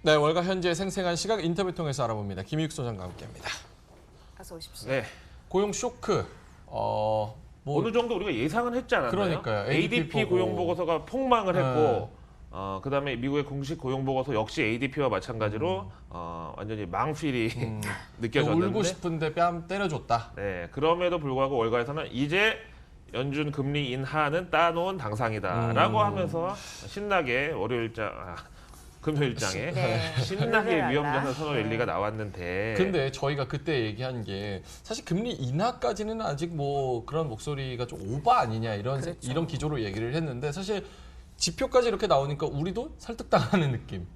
네, 월가 현재 생생한 시각 인터뷰 통해서 알아봅니다. 김익 소장과 함께합니다. 어서 오십시오. 네. 고용 쇼크. 어느 정도 우리가 예상은 했지 않았나요? 그러니까요. ADP 보고. 고용 보고서가 폭망을 네. 했고 그다음에 미국의 공식 고용 보고서 역시 ADP와 마찬가지로 완전히 망필이 느껴졌는데 울고 싶은데 뺨 때려줬다. 네, 그럼에도 불구하고 월가에서는 이제 연준 금리 인하는 따놓은 당상이다라고 하면서 신나게 금요일장에 네. 신나게 금요일 위험자산 알라. 선호 랠리가 나왔는데 근데 저희가 그때 얘기한 게 사실 금리 인하까지는 아직 뭐 그런 목소리가 좀 오바 아니냐 그렇죠. 이런 기조로 얘기를 했는데 사실 지표까지 이렇게 나오니까 우리도 설득당하는 느낌.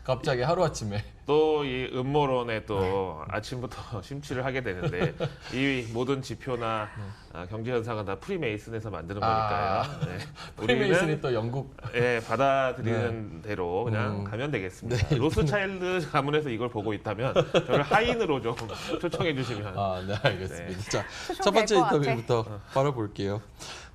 갑자기 하루아침에. 또 이 음모론에 또 아침부터 심취를 하게 되는데 이 모든 지표나 경제 현상은 다 프리메이슨에서 만드는 거니까요. 네. 프리메이슨이 또 영국. 받아들이는 대로 그냥 가면 되겠습니다. 네, 로스차일드 가문에서 이걸 보고 있다면 저를 하인으로 좀 초청해 주시면. 네, 알겠습니다. 자, 초청 첫 번째 될것 같아. 인터뷰부터 바로 볼게요.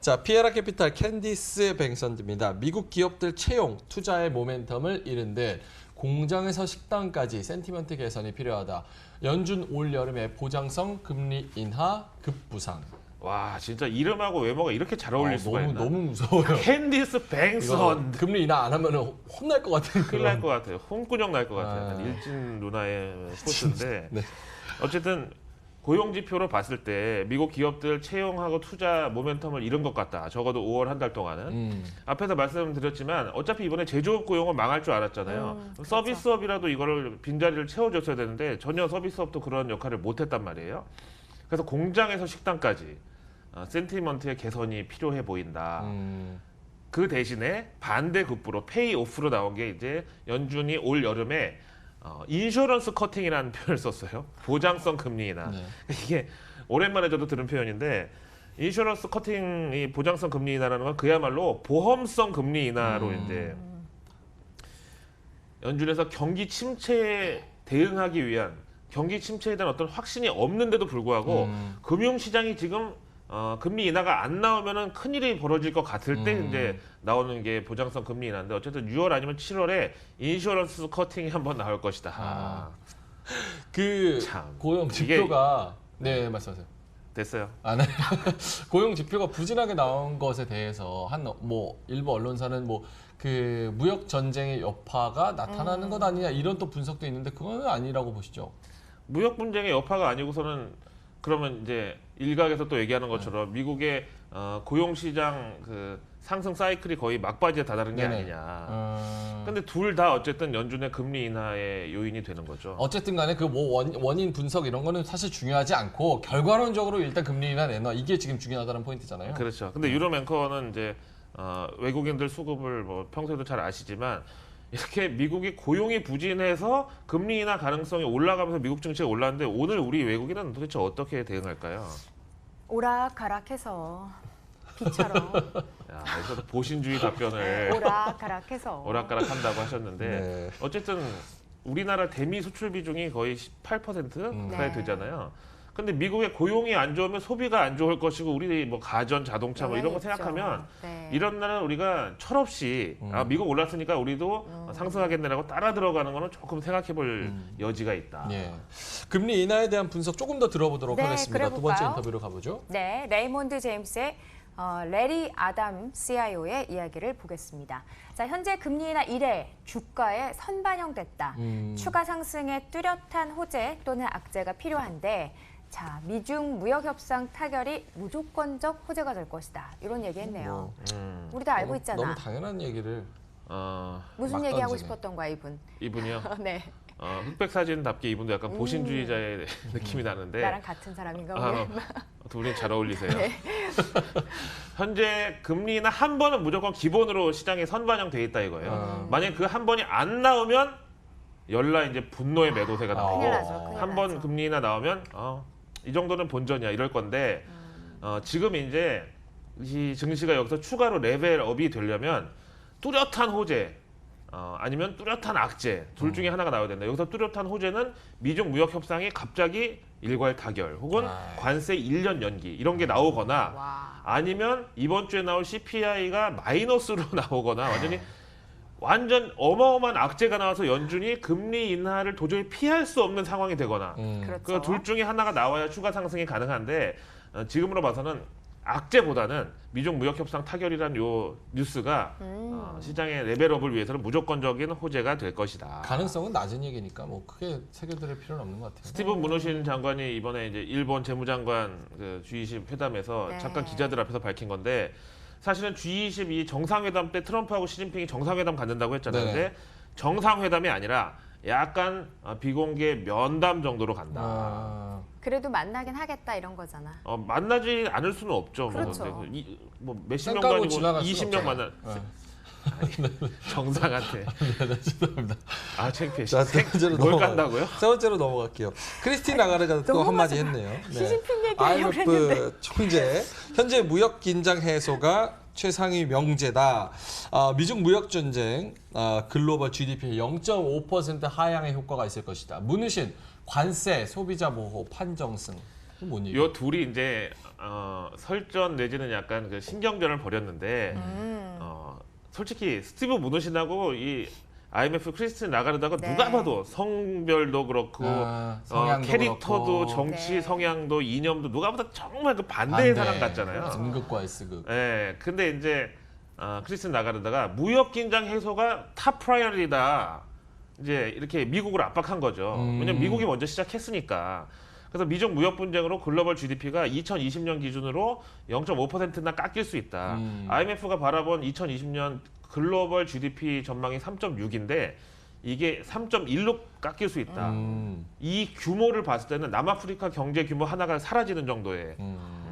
자, 피에라 캐피탈 캔디스 뱅선드입니다. 미국 기업들 채용, 투자의 모멘텀을 잃은 듯 공장에서 식당까지 센티먼트 개선이 필요하다. 연준 올 여름에 보장성 금리 인하 급부상. 와, 진짜 이름하고 외모가 이렇게 잘 어울릴 수가 있나? 너무 무서워요. 캔디스 이거 뱅선. 금리 인하 안 하면 혼날 것 같은 큰일 날 것 같아요. 홍군형 날 것 같아요. 아. 일진 누나의 포스인데 네. 어쨌든 고용 지표로 봤을 때 미국 기업들 채용하고 투자 모멘텀을 잃은 것 같다. 적어도 5월 한 달 동안은. 앞에서 말씀드렸지만 어차피 이번에 제조업 고용은 망할 줄 알았잖아요. 그렇죠. 서비스업이라도 이거를 빈자리를 채워줬어야 되는데 전혀 서비스업도 그런 역할을 못했단 말이에요. 그래서 공장에서 식당까지 센티먼트의 개선이 필요해 보인다. 그 대신에 반대급부로 페이오프로 나온 게 이제 연준이 올 여름에 인슈런스 커팅이라는 표현을 썼어요. 보장성 금리 인하. 네. 이게 오랜만에 저도 들은 표현인데 인슈런스 커팅이 보장성 금리 인하라는 건 그야말로 보험성 금리 인하로 이제 연준에서 경기 침체에 대응하기 위한 경기 침체에 대한 어떤 확신이 없는데도 불구하고 금융시장이 지금 금리 인하가 안 나오면은 큰일이 벌어질 것 같을 때 이제 나오는 게 보장성 금리 인하인데 어쨌든 6월 아니면 7월에 인슈런스 커팅이 한번 나올 것이다. 그 참. 고용 지표가 네, 말씀하세요. 됐어요. 네. 고용 지표가 부진하게 나온 것에 대해서 일부 언론사는 그 무역 전쟁의 여파가 나타나는 것 아니냐 이런 또 분석도 있는데 그건 아니라고 보시죠. 무역 분쟁의 여파가 아니고서는 그러면 이제 일각에서 또 얘기하는 것처럼 미국의 고용 시장 그 상승 사이클이 거의 막바지에 다다른 게 네네. 아니냐. 근데 둘 다 어쨌든 연준의 금리 인하의 요인이 되는 거죠. 어쨌든 간에 그 원인 분석 이런 거는 사실 중요하지 않고 결과론적으로 일단 금리 인하 내놔 이게 지금 중요하다는 포인트잖아요. 그렇죠. 근데 유럽 앵커는 이제 외국인들 수급을 뭐 평소에도 잘 아시지만 이렇게 미국이 고용이 부진해서 금리 인하 가능성이 올라가면서 미국 증시가 올랐는데 오늘 우리 외국인은 도대체 어떻게 대응할까요? 오락가락해서 비처럼 야, 여기서 보신주의 답변을 오락가락해서 오락가락한다고 하셨는데 네. 어쨌든 우리나라 대미 수출 비중이 거의 18% 가까이 네. 되잖아요. 근데 미국의 고용이 안 좋으면 소비가 안 좋을 것이고 우리 뭐 가전, 자동차 뭐 이런 거 있죠. 생각하면 네. 이런 날은 우리가 철없이 미국 올랐으니까 우리도 상승하겠네라고 따라 들어가는 거는 조금 생각해볼 여지가 있다. 예. 금리 인하에 대한 분석 조금 더 들어보도록 네, 하겠습니다. 두 번째 그래볼까요? 인터뷰로 가보죠. 네, 레이몬드 제임스의 레리 아담 CIO의 이야기를 보겠습니다. 자, 현재 금리 인하 이래 주가에 선반영됐다. 추가 상승에 뚜렷한 호재 또는 악재가 필요한데 자, 미중 무역 협상 타결이 무조건적 호재가 될 것이다. 이런 얘기했네요. 우리 다 알고 있잖아. 너무 당연한 얘기를. 무슨 막 얘기하고 던지네. 싶었던 거야, 이분? 이분이요. 네, 흑백 사진답게 이분도 약간 보신주의자의 느낌이 나는데 나랑 같은 사람인가 오늘? 두 분이 잘 어울리세요. 현재 금리 인하 한 번은 무조건 기본으로 시장에 선반영돼 있다 이거예요. 만약 그 한 번이 안 나오면 열라 이제 분노의 매도세가 나오고 큰일 나죠, 큰일 한 번 나죠. 금리 인하 나오면 이 정도는 본전이야 이럴 건데 지금 이제 이 증시가 여기서 추가로 레벨업이 되려면 뚜렷한 호재 아니면 뚜렷한 악재 둘 중에 하나가 나와야 된다. 여기서 뚜렷한 호재는 미중 무역 협상이 갑자기 일괄 타결 혹은 관세 1년 연기 이런 게 나오거나 와. 아니면 이번 주에 나올 CPI가 마이너스로 나오거나 완전히 완전 어마어마한 악재가 나와서 연준이 금리 인하를 도저히 피할 수 없는 상황이 되거나 그렇죠. 그 둘 중에 하나가 나와야 추가 상승이 가능한데 지금으로 봐서는 악재보다는 미중 무역 협상 타결이란 요 뉴스가 시장의 레벨업을 위해서는 무조건적인 호재가 될 것이다. 가능성은 낮은 얘기니까 뭐 크게 새겨들을 필요는 없는 것 같아요. 스티븐 무누신 장관이 이번에 이제 일본 재무장관 그 G20 회담에서 네. 잠깐 기자들 앞에서 밝힌 건데 사실은 G20 이 정상회담 때 트럼프하고 시진핑이 정상회담 갖는다고 했잖아요. 네. 근데 정상회담이 아니라 약간 비공개 면담 정도로 간다. 아, 그래도 만나긴 하겠다 이런 거잖아. 만나지 않을 수는 없죠. 그렇죠. 뭐 몇십 쌩 명도 까고 아니고 지나갈 수는 20명 없잖아요. 만나. 네. 정상한테. 네, 죄송합니다. 아 창피해. 자, 세 번째로 뭘 넘어가요. 깐다고요? 세 번째로 넘어갈게요. 크리스틴 라가르가 또 너무 한마디 했네요. 네. 시진핑 얘기하려고 했는데. IMF 총재, 현재 무역 긴장 해소가 최상위 명제다. 미중 무역 전쟁, 글로벌 GDP 0.5% 하향의 효과가 있을 것이다. 문우신, 관세, 소비자 보호, 판정승. 뭔 얘기? 요 둘이 이제 설전 내지는 약간 그 신경전을 벌였는데 솔직히 스티브 무누신하고 이 IMF 크리스틴 라가르다가 네. 누가 봐도 성별도 그렇고 성향도 캐릭터도 그렇고. 정치 네. 성향도 이념도 누가 봐도 정말 그 반대의 사람 같잖아요. M극과 S극. 예, 근데 이제 크리스틴 라가르다가 무역 긴장 해소가 탑 프라이어리티다. 이제 이렇게 미국을 압박한 거죠. 왜냐면 미국이 먼저 시작했으니까. 그래서 미중 무역 분쟁으로 글로벌 GDP가 2020년 기준으로 0.5%나 깎일 수 있다. IMF가 바라본 2020년 글로벌 GDP 전망이 3.6인데 이게 3.1로 깎일 수 있다. 이 규모를 봤을 때는 남아프리카 경제 규모 하나가 사라지는 정도의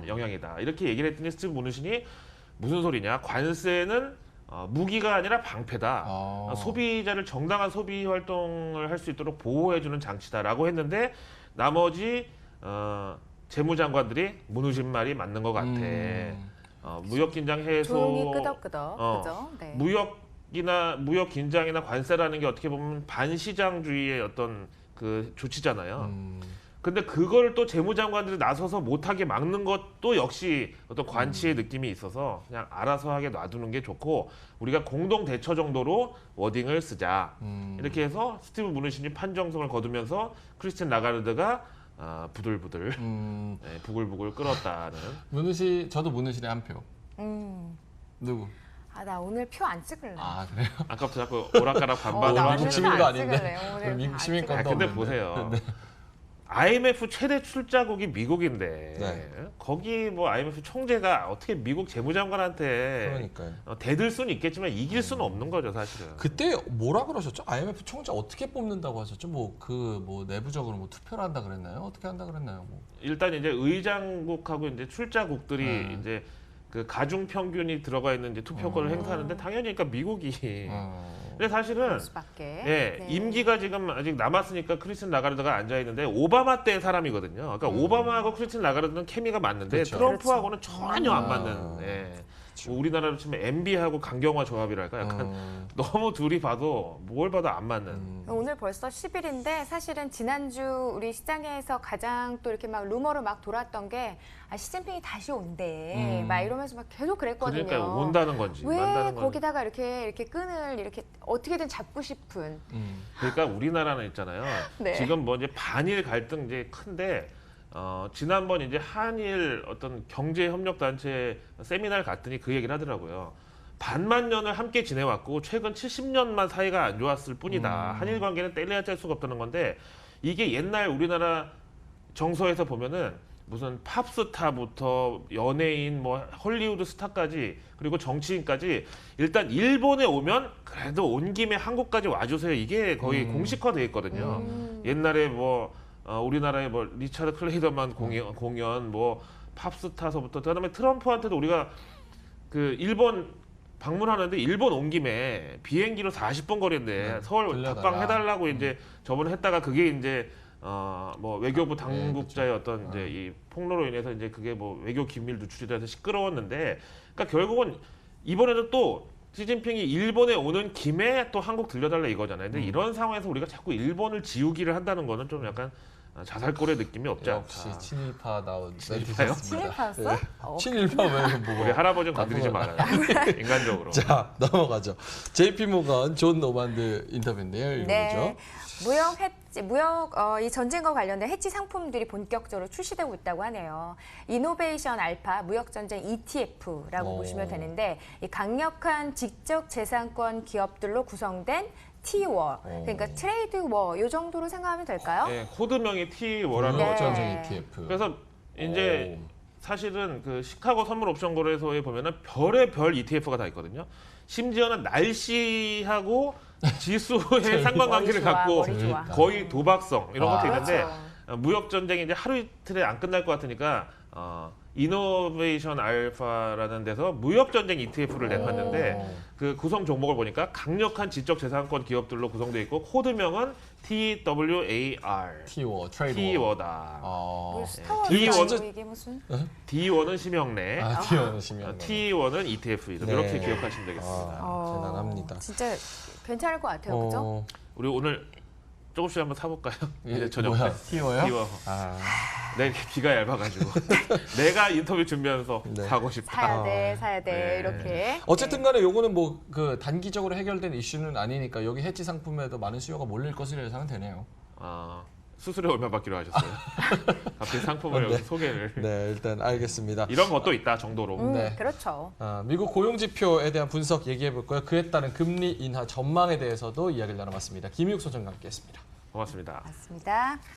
영향이다. 이렇게 얘기를 했더니 스티브 무누신이 무슨 소리냐? 관세는 무기가 아니라 방패다. 소비자를 정당한 소비 활동을 할 수 있도록 보호해주는 장치다라고 했는데 나머지 재무장관들이 무누신 말이 맞는 것 같아. 무역 긴장 해소, 조용히 끄덕끄덕. 그죠? 네. 무역 긴장이나 관세라는 게 어떻게 보면 반시장주의의 어떤 그 조치잖아요. 근데 그걸 또 재무장관들이 나서서 못하게 막는 것도 역시 어떤 관치의 느낌이 있어서 그냥 알아서 하게 놔두는 게 좋고 우리가 공동 대처 정도로 워딩을 쓰자. 이렇게 해서 스티브 무누신이 판정성을 거두면서 크리스틴 라가르드가 부들부들 네, 부글부글 끓었다는. 저도 문우신의 한 표. 누구? 나 오늘 표 안 찍을래. 그래요? 아까부터 자꾸 오락가락 반반으로 나 미국 오늘 하시는. 시민도 안 아닌데. 찍을래요. 오늘 미국 안 시민권도 찍을래요. 근데 없는데. 보세요. IMF 최대 출자국이 미국인데 네. 거기 뭐 IMF 총재가 어떻게 미국 재무장관한테 그러니까요. 대들 수는 있겠지만 이길 수는 없는 거죠 사실은. 그때 뭐라 그러셨죠? IMF 총재 어떻게 뽑는다고 하셨죠? 내부적으로 투표를 한다 그랬나요? 어떻게 한다 그랬나요? 일단 이제 의장국하고 이제 출자국들이 이제 그 가중 평균이 들어가 있는 이제 투표권을 행사하는데 당연히 그러니까 미국이. 근데 사실은 그럴 수밖에. 예, 네. 임기가 지금 아직 남았으니까 크리스틴 라가르드가 앉아 있는데 오바마 때 사람이거든요. 그러니까 오바마하고 크리스틴 라가르드는 케미가 맞는데 그렇죠. 트럼프하고는 전혀 안 맞는. 예. 그렇죠. 뭐 우리나라로 치면 MB하고 강경화 조합이랄까 약간 너무 둘이 봐도 뭘 봐도 안 맞는. 오늘 벌써 10일인데 사실은 지난주 우리 시장에서 가장 또 이렇게 막 루머로 막 돌았던 게 시진핑이 다시 온대. 막 이러면서 막 계속 그랬거든요. 그러니까 온다는 건지 왜 만다는 건지. 거기다가 이렇게 끈을 이렇게 어떻게든 잡고 싶은. 그러니까 우리나라는 있잖아요. 네. 지금 뭐 이제 반일 갈등 이제 큰데 지난번 이제 한일 어떤 경제 협력 단체 세미나를 갔더니 그 얘기를 하더라고요. 반만 년을 함께 지내왔고 최근 70년만 사이가 안 좋았을 뿐이다. 한일 관계는 떼려야 뗄 수가 없다는 건데 이게 옛날 우리나라 정서에서 보면은 무슨 팝스타부터 연예인 뭐 헐리우드 스타까지 그리고 정치인까지 일단 일본에 오면 그래도 온 김에 한국까지 와주세요. 이게 거의 공식화돼 있거든요. 옛날에 뭐 우리나라의 뭐 리차드 클레이더만 공연 뭐 팝스타서부터 그다음에 트럼프한테도 우리가 그 일본 방문하는데 일본 온 김에 비행기로 40분 거리인데 서울 들려달라. 답방 해달라고 이제 저번에 했다가 그게 이제 뭐 외교부 당국자의 어떤 이제 이 폭로로 인해서 이제 그게 뭐 외교 기밀 누출이 돼서 시끄러웠는데 그러니까 결국은 이번에도 또 시진핑이 일본에 오는 김에 또 한국 들려달라 이거잖아요. 근데 이런 상황에서 우리가 자꾸 일본을 지우기를 한다는 거는 좀 약간 자살골의 느낌이 없지 역시 않다. 친일파 나온 친일파요? 멘트였습니다. 친일파였어? 어, 친일파 왜 우리 뭐가? 할아버지는 건드리지 말아요. 인간적으로. 자 넘어가죠. JP 모건 존 노만드 인터뷰인데요. 네. 읽어보죠. 이 전쟁과 관련된 해치 상품들이 본격적으로 출시되고 있다고 하네요. 이노베이션 알파 무역전쟁 ETF라고 오. 보시면 되는데 이 강력한 지적 재산권 기업들로 구성된 T-워, 그러니까 트레이드 워, 이 정도로 생각하면 될까요? 네, 코드명이 T-워라는 네. 거죠. 전쟁 ETF. 그래서 이제 사실은 그 시카고 선물 옵션 거래소에 보면은 별의 별 ETF가 다 있거든요. 심지어는 날씨하고 지수의 상관관계를 머리 좋아, 갖고 머리 좋아. 거의 도박성 이런 것도 있는데 그렇죠. 무역 전쟁이 이제 하루 이틀에 안 끝날 것 같으니까 이노베이션 알파라는 데서 무역 전쟁 ETF를 내놨는데 그 구성 종목을 보니까 강력한 지적 재산권 기업들로 구성되어 있고 코드명은 TWAR. T-워, 트레이드 워. T워다. 뭐 아, 스타워즈 T-워- 이게 무슨? D1은 심형래, T-워는 심연. T1은 ETF 네. 이렇게 기억하시면 되겠습니다. 대단합니다. 진짜 괜찮을 것 같아요, 그렇죠? 우리 오늘 조금씩 한번 사볼까요? 이제 저녁 뭐야? 때. T-워요? T-워. 아, 내 이렇게 귀가 얇아가지고 내가 인터뷰 준비하면서 네. 사고 싶다. 사야 돼, 네. 이렇게. 어쨌든 간에 요거는 뭐 그 단기적으로 해결된 이슈는 아니니까 여기 해치 상품에도 많은 수요가 몰릴 것으로 예상은 되네요. 수수료 얼마 받기로 하셨어요? 갑자기 상품을 여기 소개를. 네, 일단 알겠습니다. 이런 것도 있다 정도로. 네. 그렇죠. 미국 고용 지표에 대한 분석 얘기해 볼 거예요. 그에 따른 금리 인하 전망에 대해서도 이야기를 나눠봤습니다. 김희욱 소장과 함께했습니다. 고맙습니다. 맞습니다.